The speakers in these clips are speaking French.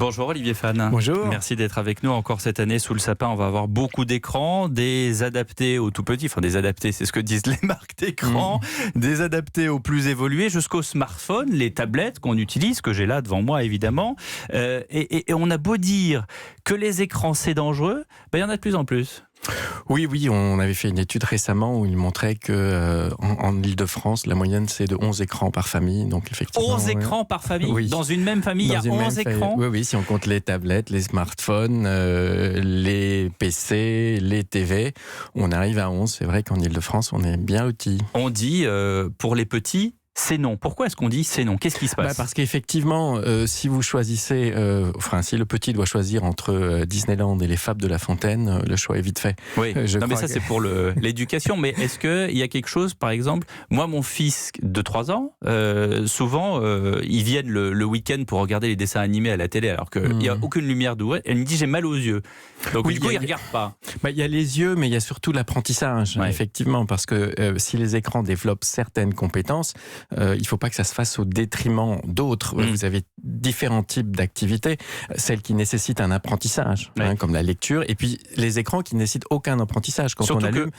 Bonjour Olivier Fan. Bonjour. Merci d'être avec nous encore cette année sous le sapin. On va avoir beaucoup d'écrans, des adaptés aux tout petits, enfin des adaptés, c'est ce que disent les marques d'écran, des adaptés aux plus évolués jusqu'aux smartphones, les tablettes qu'on utilise, que j'ai là devant moi évidemment. Et on a beau dire que les écrans c'est dangereux, il y en a de plus en plus. Oui, on avait fait une étude récemment où il montrait que en Île-de-France, la moyenne c'est de 11 écrans par famille. Donc effectivement, 11 écrans par famille. Oui. Dans une même famille, il y a 11 écrans. Oui, si on compte les tablettes, les smartphones, les PC, les TV, on arrive à 11. C'est vrai qu'en Île-de-France, on est bien lotis. On dit pour les petits, c'est non. Pourquoi est-ce qu'on dit c'est non? Qu'est-ce qui se passe? Parce qu'effectivement, si vous choisissez, si le petit doit choisir entre Disneyland et les Fables de La Fontaine, le choix est vite fait. Oui, mais ça c'est pour l'éducation. Mais est-ce qu'il y a quelque chose, par exemple, moi mon fils de 3 ans, souvent ils viennent le week-end pour regarder les dessins animés à la télé alors qu'il n'y a aucune lumière d'où elle me dit j'ai mal aux yeux. Donc du coup il ne regarde pas. Il y a les yeux, mais il y a surtout l'apprentissage, effectivement, parce que si les écrans développent certaines compétences, il ne faut pas que ça se fasse au détriment d'autres. Vous avez différents types d'activités, celles qui nécessitent un apprentissage, comme la lecture, et puis les écrans qui ne nécessitent aucun apprentissage. Quand surtout on allume,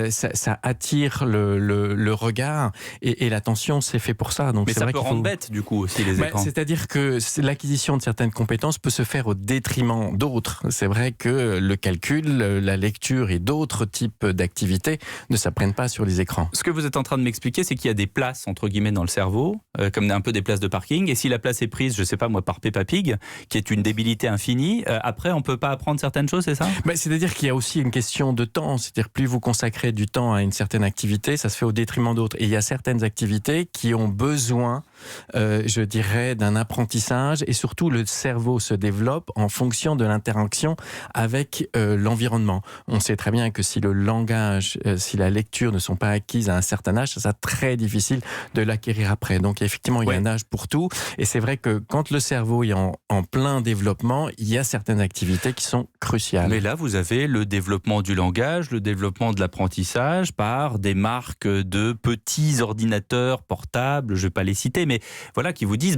ça attire le regard, et l'attention, c'est fait pour ça. Donc mais ça peut rendre bête, du coup, aussi, les écrans. C'est-à-dire que l'acquisition de certaines compétences peut se faire au détriment d'autres. C'est vrai que le calcul, la lecture et d'autres types d'activités ne s'apprennent pas sur les écrans. Ce que vous êtes en train de m'expliquer, c'est qu'il y a des places, entre guillemets, dans le cerveau, comme un peu des places de parking, et si la place est prise, je sais pas moi, par Peppa Pig, qui est une débilité infinie, après on peut pas apprendre certaines choses, c'est ça? C'est-à-dire qu'il y a aussi une question de temps, c'est-à-dire plus vous consacrez du temps à une certaine activité, ça se fait au détriment d'autres, et il y a certaines activités qui ont besoin, je dirais, d'un apprentissage, et surtout le cerveau se développe en fonction de l'interaction avec l'environnement. On sait très bien que si le langage, si la lecture ne sont pas acquises à un certain âge, c'est très difficile de l'acquérir après. Donc effectivement, il y a un âge pour tout, et c'est vrai que quand le cerveau est en plein développement, il y a certaines activités qui sont cruciales. Mais là, vous avez le développement du langage, le développement de l'apprentissage par des marques de petits ordinateurs portables, je ne vais pas les citer, mais voilà, qui vous disent,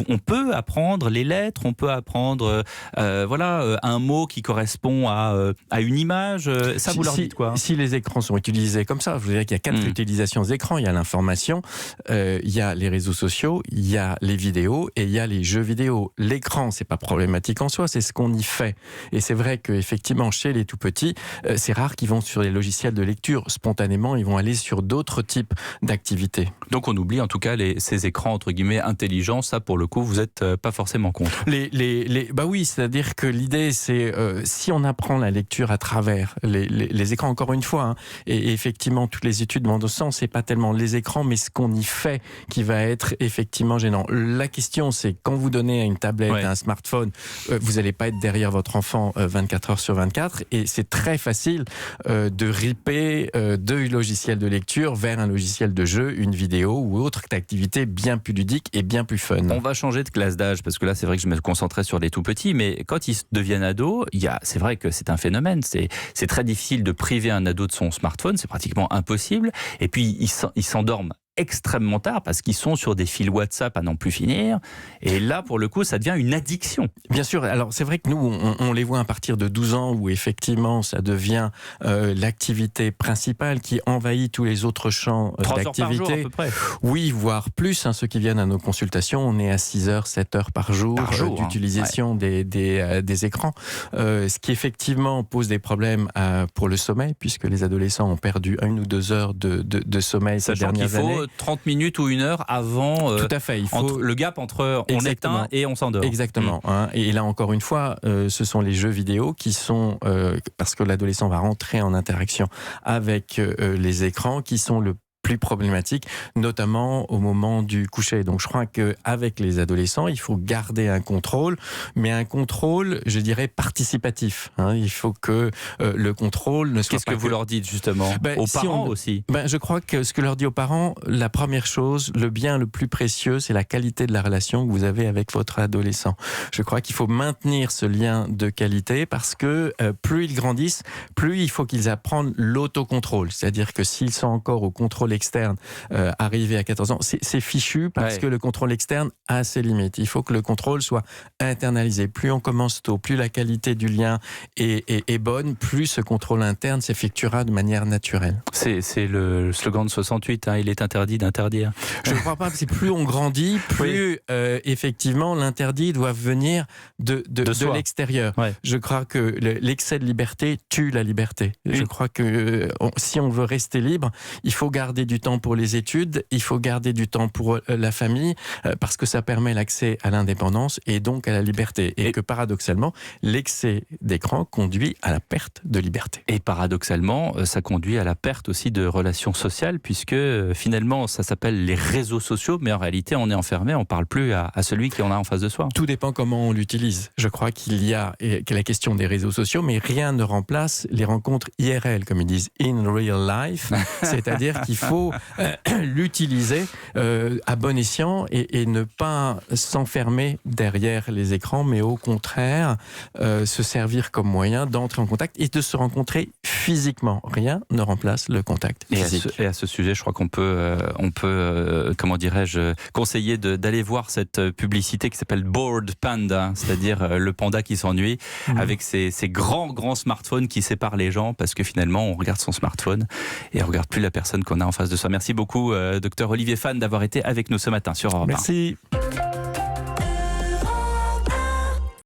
on peut apprendre les lettres, on peut apprendre un mot qui correspond à une image, ça vous leur dites quoi? Si les écrans sont utilisés comme ça, je vous dirais qu'il y a 4 utilisations des écrans. Il y a l'information, il y a les réseaux sociaux, il y a les vidéos et il y a les jeux vidéo. L'écran, c'est pas problématique en soi, c'est ce qu'on y fait. Et c'est vrai qu'effectivement, chez les tout petits, c'est rare qu'ils vont sur les logiciels de lecture. Spontanément, ils vont aller sur d'autres types d'activités. Donc on oublie en tout cas ces écrans entre guillemets intelligents. Ça, pour le coup, vous n'êtes pas forcément contre. Oui, c'est-à-dire que l'idée, c'est si on apprend la lecture à travers les écrans, encore une fois, et effectivement, toutes les études vont dans ce sens, c'est pas tellement les écrans, mais ce qu'on y fait qui va être effectivement gênant. La question, c'est quand vous donnez une tablette, un smartphone, vous n'allez pas être derrière votre enfant 24 heures sur 24, et c'est très facile de ripper de logiciel de lecture vers un logiciel de jeu, une vidéo ou autre activité bien plus ludique et bien plus fun. On va changer de classe d'âge, parce que là, c'est vrai que je me concentrais sur les tout petits, mais quand ils deviennent ados, c'est vrai que c'est un phénomène. C'est très difficile de priver un ado de son smartphone, c'est pratiquement impossible. Et puis, ils s'endorment extrêmement tard parce qu'ils sont sur des fils WhatsApp à n'en plus finir, et là pour le coup ça devient une addiction. Bien sûr, alors c'est vrai que nous on les voit à partir de 12 ans où effectivement ça devient l'activité principale qui envahit tous les autres champs 3 d'activité. 3 heures par jour à peu près. Oui, voire plus, ceux qui viennent à nos consultations, on est à 6 heures, 7 heures par jour d'utilisation des écrans, ce qui effectivement pose des problèmes pour le sommeil, puisque les adolescents ont perdu 1 ou 2 heures de sommeil ces dernières années. 30 minutes ou 1 heure avant tout à fait, il faut le gap entre on éteint et on s'endort. Exactement. Et là encore une fois, ce sont les jeux vidéo qui sont, parce que l'adolescent va rentrer en interaction avec les écrans, qui sont le plus problématique, notamment au moment du coucher. Donc je crois qu'avec les adolescents, il faut garder un contrôle, mais un contrôle, je dirais, participatif. Il faut que le contrôle ne soit pas... Qu'est-ce que vous leur dites justement aux parents aussi? Je crois que ce que leur dit aux parents, la première chose, le bien le plus précieux, c'est la qualité de la relation que vous avez avec votre adolescent. Je crois qu'il faut maintenir ce lien de qualité parce que plus ils grandissent, plus il faut qu'ils apprennent l'autocontrôle. C'est-à-dire que s'ils sont encore au contrôle externe arrivé à 14 ans, c'est fichu parce que le contrôle externe a ses limites. Il faut que le contrôle soit internalisé. Plus on commence tôt, plus la qualité du lien est bonne, plus ce contrôle interne s'effectuera de manière naturelle. C'est le slogan de 68, il est interdit d'interdire. Je ne crois pas, parce que plus on grandit, plus effectivement l'interdit doit venir de l'extérieur. Ouais. Je crois que l'excès de liberté tue la liberté. Je crois que si on veut rester libre, il faut garder du temps pour les études, il faut garder du temps pour la famille, parce que ça permet l'accès à l'indépendance et donc à la liberté. Et que paradoxalement, l'excès d'écran conduit à la perte de liberté. Et paradoxalement, ça conduit à la perte aussi de relations sociales, puisque finalement, ça s'appelle les réseaux sociaux, mais en réalité, on est enfermé, on ne parle plus à celui qui en a en face de soi. Tout dépend comment on l'utilise. Je crois qu'il y a la question des réseaux sociaux, mais rien ne remplace les rencontres IRL, comme ils disent, in real life, c'est-à-dire qu'il faut l'utiliser à bon escient et ne pas s'enfermer derrière les écrans, mais au contraire, se servir comme moyen d'entrer en contact et de se rencontrer physiquement. Rien ne remplace le contact physique. Et à ce sujet, je crois qu'on peut comment dirais-je, conseiller d'aller voir cette publicité qui s'appelle Bored Panda, c'est-à-dire le panda qui s'ennuie, avec ces grands smartphones qui séparent les gens, parce que finalement, on regarde son smartphone et on regarde plus la personne qu'on a en face de soi. Merci beaucoup, docteur Olivier Fan, d'avoir été avec nous ce matin sur Europe 1. Merci.